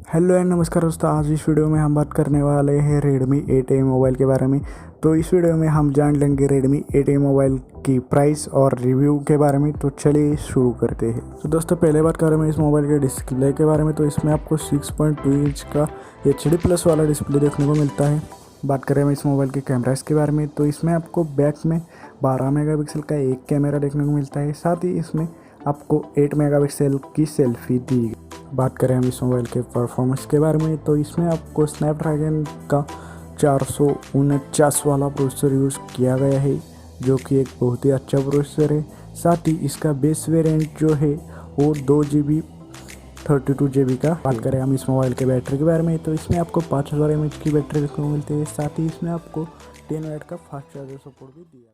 Hello and नमस्कार दोस्तों। आज इस वीडियो में हम बात करने वाले हैं Redmi 8A मोबाइल के बारे में। तो इस वीडियो में हम जान लेंगे Redmi 8A मोबाइल की प्राइस और रिव्यू के बारे में। तो चलिए शुरू करते हैं। तो दोस्तों पहले बात करें मैं इस मोबाइल के डिस्प्ले के बारे में, तो इसमें आपको 6.2 इंच का HD+ वाला डिस्प्ले देखने को मिलता है। बात करें मैं इस मोबाइल के कैमरास के बारे में, तो इसमें आपको बैक में 12 मेगापिक्सल का एक कैमरा देखने को मिलता है। साथ ही इसमें आपको 8 मेगापिक्सल की सेल्फी दी। बात करें हम इस मोबाइल के परफॉर्मेंस के बारे में, तो इसमें आपको स्नैपड्रैगन का 449 वाला प्रोसेसर यूज़ किया गया है, जो कि एक बहुत ही अच्छा प्रोसेसर है। साथ ही इसका बेस वेरिएंट जो है वो 2GB 32GB का। बात करें हम इस मोबाइल के बैटरी के बारे में, तो इसमें आपको 5000 mAh की बैटरी देखने को मिलती है। साथ ही इसमें आपको 10 वाट का फास्ट चार्जर सपोर्ट भी दिया।